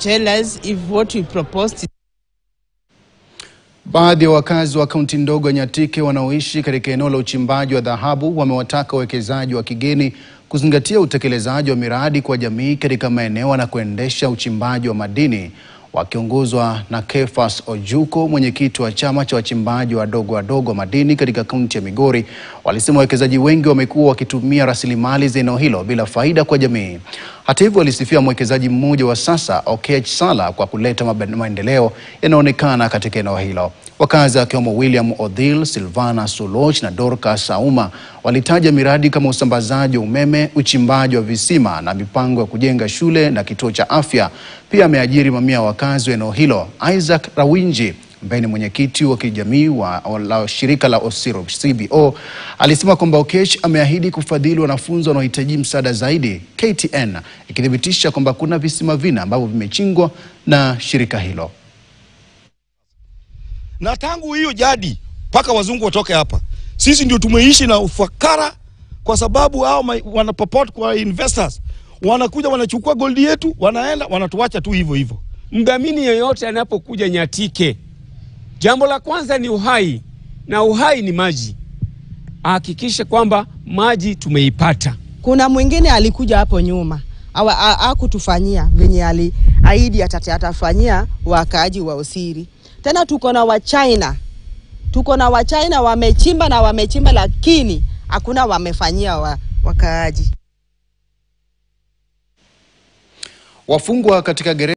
tell us if what we proposed. Baadhi ya wakazi wa kaunti ndogo ya Nyatike wanaoishi katika eneo la uchimbaji wa dhahabu wamewataka wawekezaji wa kigeni kuzingatia utekelezaji wa miradi kwa jamii katika maeneo na kuendesha uchimbaji wa madini. Wakiongozwa na Kefas Ojuko, mwenyekiti wa chama cha wachimbaji wadogo madini katika kaunti ya Migori, walisema wawekezaji wengi wamekuwa wakitumia rasilimali za eneo hilo bila faida kwa jamii. Hata hivyo, walisifia mwekezaji mmoja wa sasa, Okech Sala, kwa kuleta maendeleo yanaonekana katika eneo hilo. Wakazi wakiwemo William Odhil, Silvana Soloch na Dorcas Sauma walitaja miradi kama usambazaji wa umeme, uchimbaji wa visima na mipango ya kujenga shule na kituo cha afya. Pia ameajiri mamia ya wakazi wa eneo hilo. Isaac Rawinji, ambaye ni mwenyekiti wa kijamii wa shirika la Osiro CBO, alisema kwamba Okech ameahidi kufadhili wanafunzi wanaohitaji msaada zaidi, KTN ikithibitisha kwamba kuna visima vina ambavyo vimechimbwa na shirika hilo. Na tangu hiyo jadi paka wazungu watoke hapa, sisi ndio tumeishi na ufakara, kwa sababu hao wanapoport kwa investors wanakuja wanachukua gold yetu, wanaenda wanatuacha tu hivyo hivyo. Mdhamini yeyote anapokuja Nyatike, jambo la kwanza ni uhai, na uhai ni maji. Hakikisha kwamba maji tumeipata. Kuna mwingine alikuja hapo nyuma hakutufanyia venye aliahidi atafanyia wakaaji wa Osiri. Tena tuko na Wachina wamechimba lakini hakuna wamefanyia wakaaji. Wafungwa katika gereza